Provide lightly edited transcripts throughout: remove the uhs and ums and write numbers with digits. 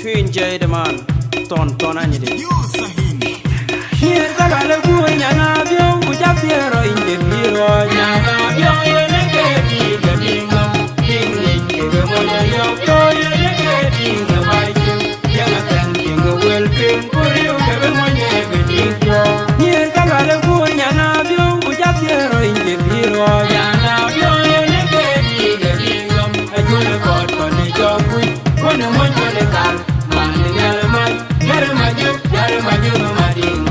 Twin J the man, ton anyidi. Here ka bale ku nyanga biong ku japiro inde biro nyanga biong yene ke di ke dingo dingi ke mo yo yo yene ke dingo bai ku yanga tan dingo wel pin ku rio ke mo ye ke dingo. Here ka bale ku nyanga biong ku japiro inde biro nyanga biong yene ke di ke dingo ajule kot kon ni jo ku kon mo jole kal man ni yale mai yare maju ma ding.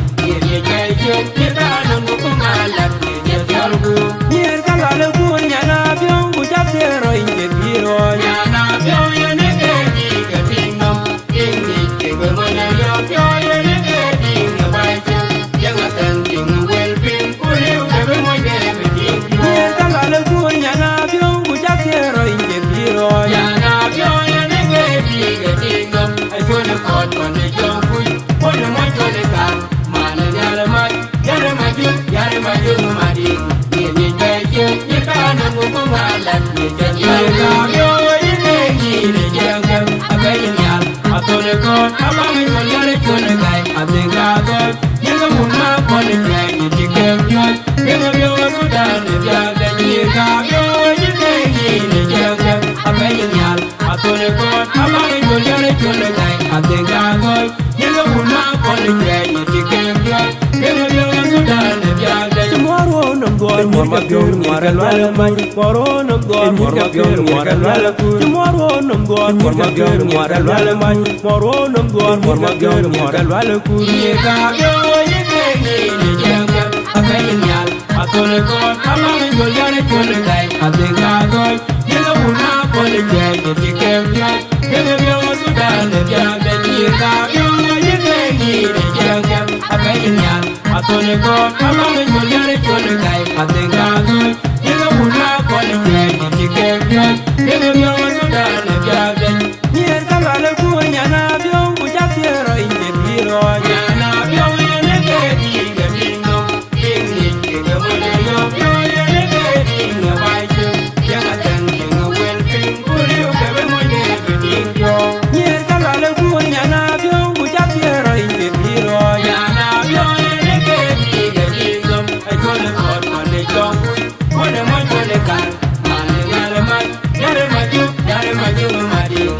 Here ka bale ku nyanga biong ku japiro inde biro nyanga biong yene ke di ke dingo dingi ke mo yo yo yene ke dingo bai ku yanga tan dingo wel pin ku rio ke mo ye ke dingo. Here ka bale ku nyanga biong ku japiro inde biro nyanga biong yene ke di ke dingo ajule kot kon ni jo ku kon mo jole kal man yale mai yare maju ma ding. Mormabion moralwala mai morono gon mormabion moralwala ku morono gon mormabion moralwala mai morono gon mormabion moralwala ku ye ka yo ye ke ni janga abenya atone gon amane jolare kone kai adenga gon yega una kone je ye ke yo yega yo sudan ya ye ka yo ye ke ni janga abenya atone gon amane jolare kone kai adenga gon yega una kone je ye ke yo yega yo sudan ya yer ka bale ku nyana biong ku japiro inde biro nyana biong yene ke di ke bingo bingi ke mo yo yo yene ke dingo bai ku yanga tan dingo wel pin ku rio ke mo ye ke dingo. Yer ka bale ku nyana biong ku japiro inde biro nyana biong yene ke di ke bingo ai ko le kot ko ne jong ku ne mo jole kal man yare maju ma ding.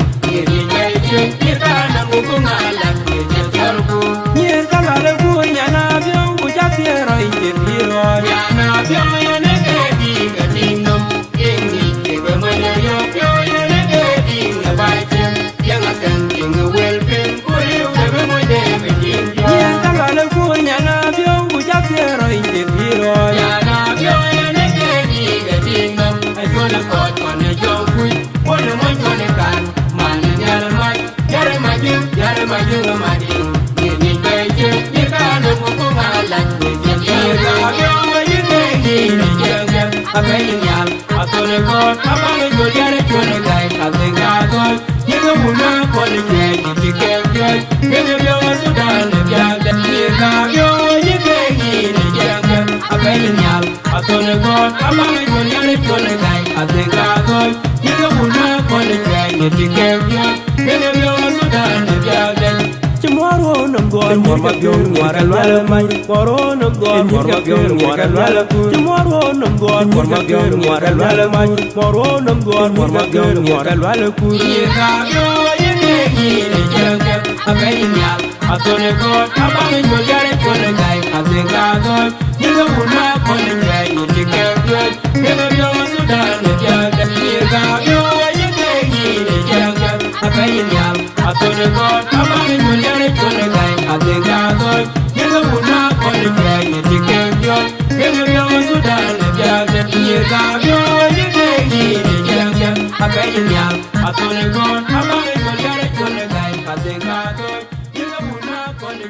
Yer ka bale ku nyana biong ku japiro inde biro nyana biong yene ke di ke dingo dingi ke mo yo yo yene ke dingo bai ku yanga tan dingo wel pin ku rio ke mo ye ke dingo. Yer ka bale ku nyana biong ku japiro inde biro nyana biong yene ke di ke dingo ai ko le kot ko ne jo ku ne mo jole kal man yare maju ma ding. Ni ke ye ka no ko ngala ni ye ka yo ye ke ni janga abenya atone ko abane jo yare kone kai adenga gon yego muna ko ni ke ke ye yo sudan ya ye ka yo ye ke ni janga abenya atone ko abane jo yare kone kai adenga gon yego muna ko ni ke ye yo sudan ya morono gon mormabion moralwala mai morono gon mormabion moralwala ku morono gon mormabion moralwala mai morono gon mormabion moralwala ku ye ka yo ye ke ni janga abenya atone gon abane jolare kone kai adenga gon yego una kone kai ni ke yo yo sudan ya ye ka yo ye ke ni janga abenya atone gon abane jolare kone kai adenga gon yego una kone kai ni ke yo sudan ya ye ka yo ye ke ni janga abenya atone gon abane jolare kone kai adenga gon yego una kone